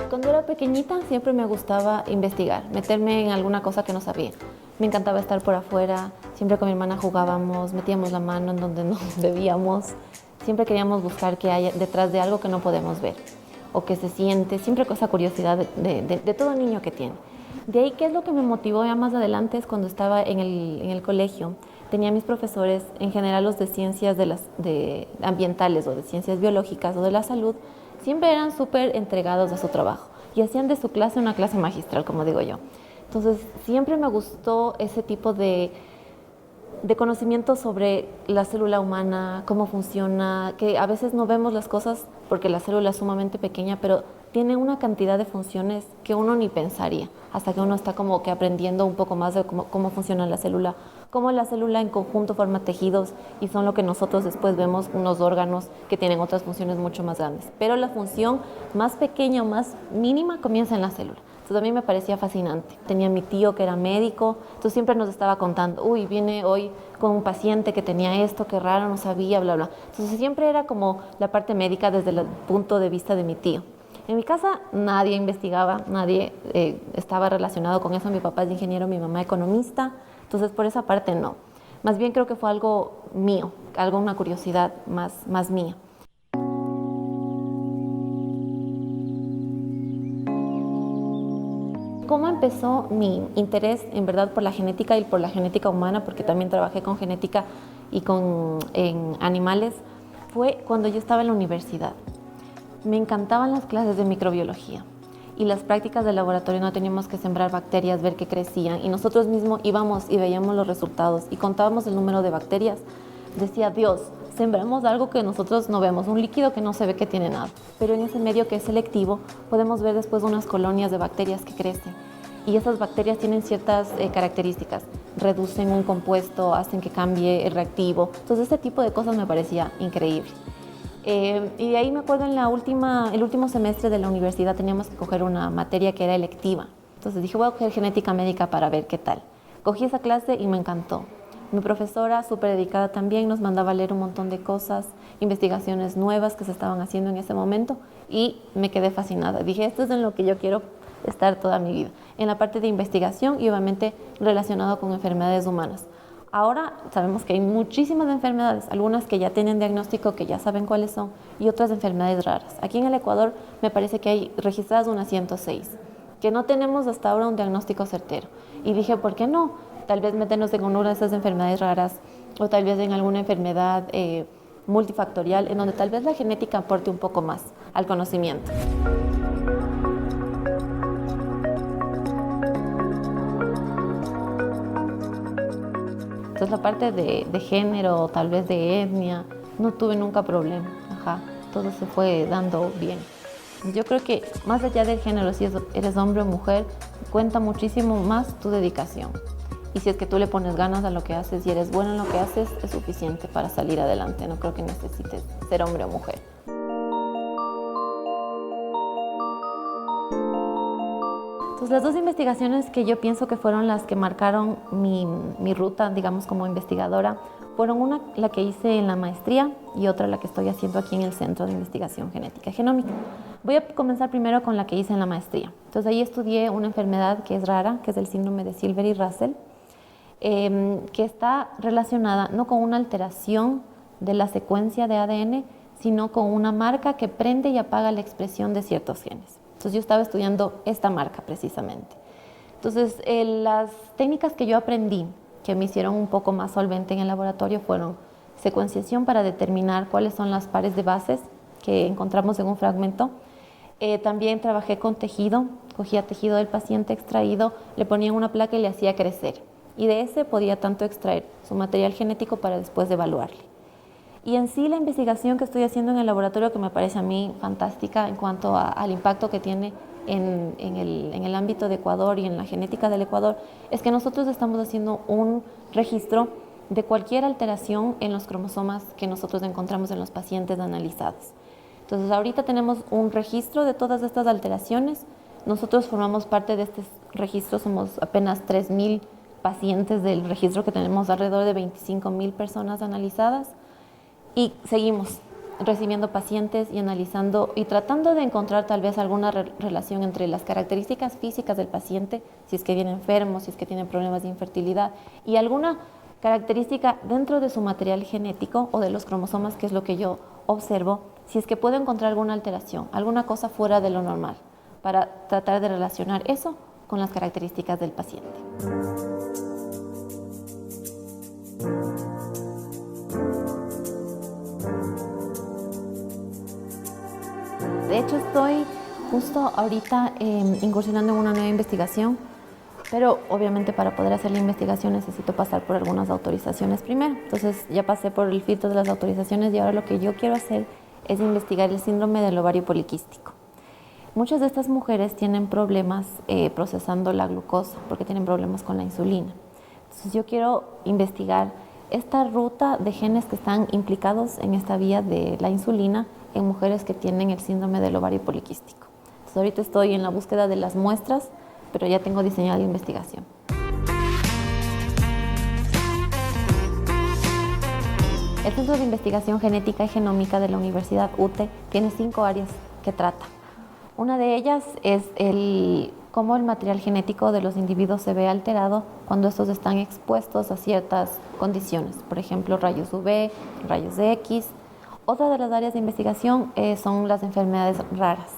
Cuando era pequeñita siempre me gustaba investigar, meterme en alguna cosa que no sabía. Me encantaba estar por afuera, siempre con mi hermana jugábamos, metíamos la mano en donde no debíamos. Siempre queríamos buscar qué hay detrás de algo que no podemos ver o que se siente, siempre con esa curiosidad de todo niño que tiene. De ahí, ¿qué es lo que me motivó ya más adelante? Es cuando estaba en el colegio. Tenía mis profesores, en general los de ciencias de ambientales o de ciencias biológicas o de la salud, siempre eran súper entregados a su trabajo y hacían de su clase una clase magistral, como digo yo. Entonces, siempre me gustó ese tipo de conocimiento sobre la célula humana, cómo funciona, que a veces no vemos las cosas porque la célula es sumamente pequeña, pero tiene una cantidad de funciones que uno ni pensaría, hasta que uno está como que aprendiendo un poco más de cómo funciona la célula, cómo la célula en conjunto forma tejidos y son lo que nosotros después vemos unos órganos que tienen otras funciones mucho más grandes. Pero la función más pequeña o más mínima comienza en la célula. Entonces a mí me parecía fascinante. Tenía mi tío que era médico, entonces siempre nos estaba contando, uy, viene hoy con un paciente que tenía esto, qué raro, no sabía, bla, bla. Entonces siempre era como la parte médica desde el punto de vista de mi tío. En mi casa nadie investigaba, nadie estaba relacionado con eso. Mi papá es ingeniero, mi mamá economista, entonces por esa parte no. Más bien creo que fue algo mío, una curiosidad más mía. ¿Cómo empezó mi interés en verdad por la genética y por la genética humana? Porque también trabajé con genética y en animales. Fue cuando yo estaba en la universidad. Me encantaban las clases de microbiología y las prácticas de laboratorio. No teníamos que sembrar bacterias, ver qué crecían y nosotros mismos íbamos y veíamos los resultados y contábamos el número de bacterias. Decía, Dios, sembramos algo que nosotros no vemos, un líquido que no se ve que tiene nada. Pero en ese medio que es selectivo podemos ver después unas colonias de bacterias que crecen. Y esas bacterias tienen ciertas características. Reducen un compuesto, hacen que cambie el reactivo. Entonces este tipo de cosas me parecía increíble. Y de ahí me acuerdo el último semestre de la universidad teníamos que coger una materia que era electiva. Entonces dije, voy a coger genética médica para ver qué tal. Cogí esa clase y me encantó. Mi profesora, súper dedicada también, nos mandaba a leer un montón de cosas, investigaciones nuevas que se estaban haciendo en ese momento y me quedé fascinada. Dije, esto es en lo que yo quiero estar toda mi vida, en la parte de investigación y obviamente relacionado con enfermedades humanas. Ahora sabemos que hay muchísimas enfermedades, algunas que ya tienen diagnóstico, que ya saben cuáles son, y otras enfermedades raras. Aquí en el Ecuador me parece que hay registradas unas 106, que no tenemos hasta ahora un diagnóstico certero. Y dije, ¿por qué no? Tal vez meternos en una de esas enfermedades raras o tal vez en alguna enfermedad multifactorial en donde tal vez la genética aporte un poco más al conocimiento. Entonces la parte de género, tal vez de etnia, no tuve nunca problema. Todo se fue dando bien. Yo creo que más allá del género, si eres hombre o mujer, cuenta muchísimo más tu dedicación. Y si es que tú le pones ganas a lo que haces y eres bueno en lo que haces, es suficiente para salir adelante. No creo que necesites ser hombre o mujer. Entonces, las dos investigaciones que yo pienso que fueron las que marcaron mi ruta, digamos, como investigadora, fueron una, la que hice en la maestría y otra la que estoy haciendo aquí en el Centro de Investigación Genética y Genómica. Voy a comenzar primero con la que hice en la maestría. Entonces, ahí estudié una enfermedad que es rara, que es el síndrome de Silver y Russell, que está relacionada no con una alteración de la secuencia de ADN, sino con una marca que prende y apaga la expresión de ciertos genes. Entonces yo estaba estudiando esta marca precisamente. Entonces las técnicas que yo aprendí, que me hicieron un poco más solvente en el laboratorio, fueron secuenciación para determinar cuáles son las pares de bases que encontramos en un fragmento. También trabajé con tejido, cogía tejido del paciente extraído, le ponía una placa y le hacía crecer. Y de ese podía tanto extraer su material genético para después evaluarle. Y en sí la investigación que estoy haciendo en el laboratorio, que me parece a mí fantástica en cuanto al impacto que tiene en el ámbito de Ecuador y en la genética del Ecuador, es que nosotros estamos haciendo un registro de cualquier alteración en los cromosomas que nosotros encontramos en los pacientes analizados. Entonces ahorita tenemos un registro de todas estas alteraciones. Nosotros formamos parte de este registro, somos apenas 3.000 pacientes del registro que tenemos, alrededor de 25.000 personas analizadas. Y seguimos recibiendo pacientes y analizando y tratando de encontrar tal vez alguna relación entre las características físicas del paciente, si es que viene enfermo, si es que tiene problemas de infertilidad, y alguna característica dentro de su material genético o de los cromosomas, que es lo que yo observo, si es que puedo encontrar alguna alteración, alguna cosa fuera de lo normal, para tratar de relacionar eso con las características del paciente. De hecho, estoy justo ahorita incursionando en una nueva investigación, pero obviamente para poder hacer la investigación necesito pasar por algunas autorizaciones primero. Entonces ya pasé por el filtro de las autorizaciones y ahora lo que yo quiero hacer es investigar el síndrome del ovario poliquístico. Muchas de estas mujeres tienen problemas procesando la glucosa porque tienen problemas con la insulina. Entonces yo quiero investigar esta ruta de genes que están implicados en esta vía de la insulina en mujeres que tienen el síndrome del ovario poliquístico. Entonces ahorita estoy en la búsqueda de las muestras, pero ya tengo diseñada la investigación. El Centro de Investigación Genética y Genómica de la Universidad UTE tiene 5 áreas que trata. Una de ellas es cómo el material genético de los individuos se ve alterado cuando estos están expuestos a ciertas condiciones, por ejemplo, rayos UV, rayos X. Otra de las áreas de investigación son las enfermedades raras.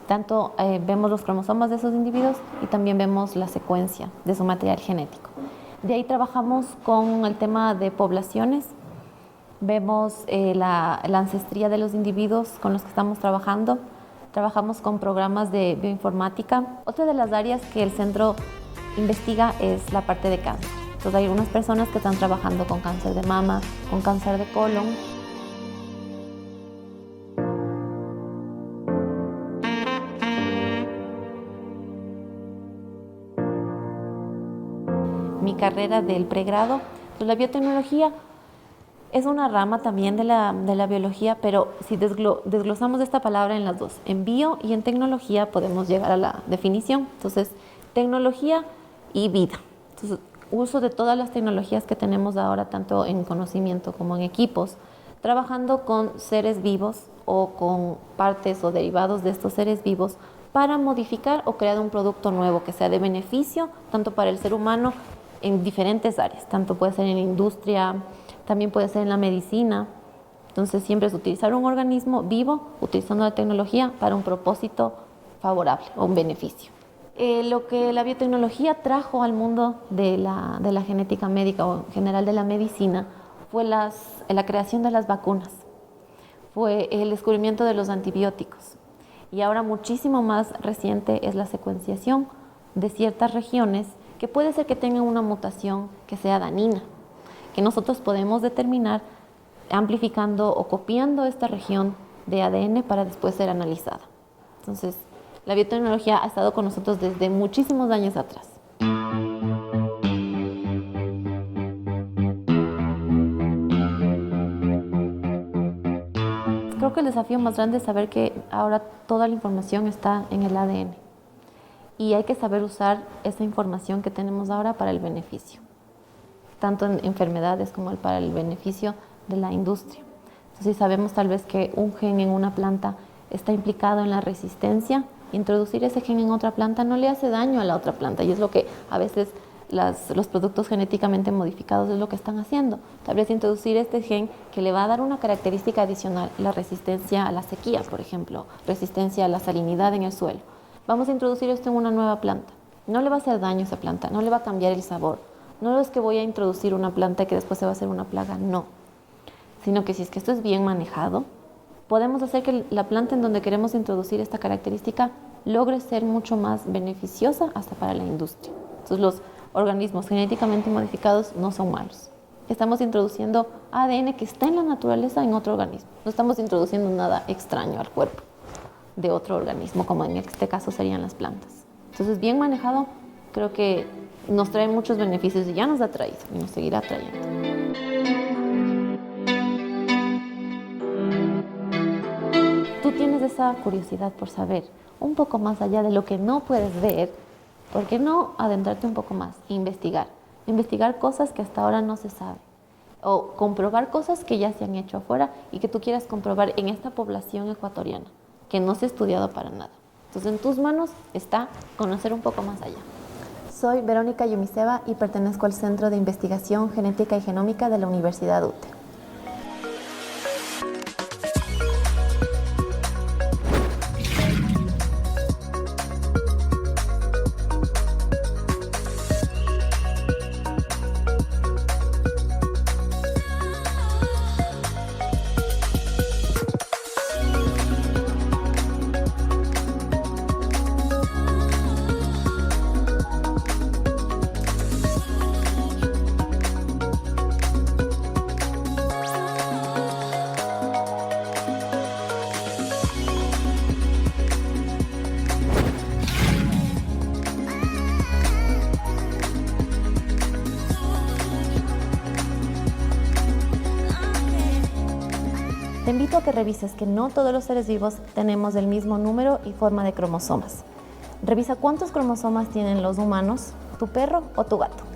Tanto vemos los cromosomas de esos individuos y también vemos la secuencia de su material genético. De ahí trabajamos con el tema de poblaciones, vemos la ancestría de los individuos con los que estamos trabajando, trabajamos con programas de bioinformática. Otra de las áreas que el centro investiga es la parte de cáncer. Entonces hay algunas personas que están trabajando con cáncer de mama, con cáncer de colon. Mi carrera del pregrado, pues la biotecnología es una rama también de la biología, pero si desglosamos esta palabra en las dos, en bio y en tecnología, podemos llegar a la definición. Entonces, tecnología y vida. Entonces, uso de todas las tecnologías que tenemos ahora, tanto en conocimiento como en equipos, trabajando con seres vivos o con partes o derivados de estos seres vivos para modificar o crear un producto nuevo que sea de beneficio tanto para el ser humano en diferentes áreas, tanto puede ser en la industria, también puede ser en la medicina. Entonces siempre es utilizar un organismo vivo utilizando la tecnología para un propósito favorable o un beneficio. Lo que la biotecnología trajo al mundo de la genética médica o en general de la medicina fue la creación de las vacunas, fue el descubrimiento de los antibióticos y ahora muchísimo más reciente es la secuenciación de ciertas regiones que puede ser que tengan una mutación que sea dañina, que nosotros podemos determinar amplificando o copiando esta región de ADN para después ser analizada. Entonces, la biotecnología ha estado con nosotros desde muchísimos años atrás. Creo que el desafío más grande es saber que ahora toda la información está en el ADN. Y hay que saber usar esa información que tenemos ahora para el beneficio, tanto en enfermedades como para el beneficio de la industria. Entonces, si sabemos tal vez que un gen en una planta está implicado en la resistencia, introducir ese gen en otra planta no le hace daño a la otra planta, y es lo que a veces los productos genéticamente modificados es lo que están haciendo. Tal vez introducir este gen que le va a dar una característica adicional, la resistencia a la sequía, por ejemplo, resistencia a la salinidad en el suelo. Vamos a introducir esto en una nueva planta. No le va a hacer daño a esa planta, no le va a cambiar el sabor. No es que voy a introducir una planta que después se va a hacer una plaga, no. Sino que si es que esto es bien manejado, podemos hacer que la planta en donde queremos introducir esta característica logre ser mucho más beneficiosa hasta para la industria. Entonces los organismos genéticamente modificados no son malos. Estamos introduciendo ADN que está en la naturaleza en otro organismo. No estamos introduciendo nada extraño al cuerpo de otro organismo, como en este caso serían las plantas. Entonces, bien manejado, creo que nos trae muchos beneficios y ya nos ha traído y nos seguirá trayendo. Tú tienes esa curiosidad por saber un poco más allá de lo que no puedes ver. ¿Por qué no adentrarte un poco más e investigar? Investigar cosas que hasta ahora no se sabe. o comprobar cosas que ya se han hecho afuera y que tú quieras comprobar en esta población ecuatoriana, que no se ha estudiado para nada. Entonces, en tus manos está conocer un poco más allá. Soy Verónica Yumiseva y pertenezco al Centro de Investigación Genética y Genómica de la Universidad UTE. Te invito a que revises que no todos los seres vivos tenemos el mismo número y forma de cromosomas. Revisa cuántos cromosomas tienen los humanos, tu perro o tu gato.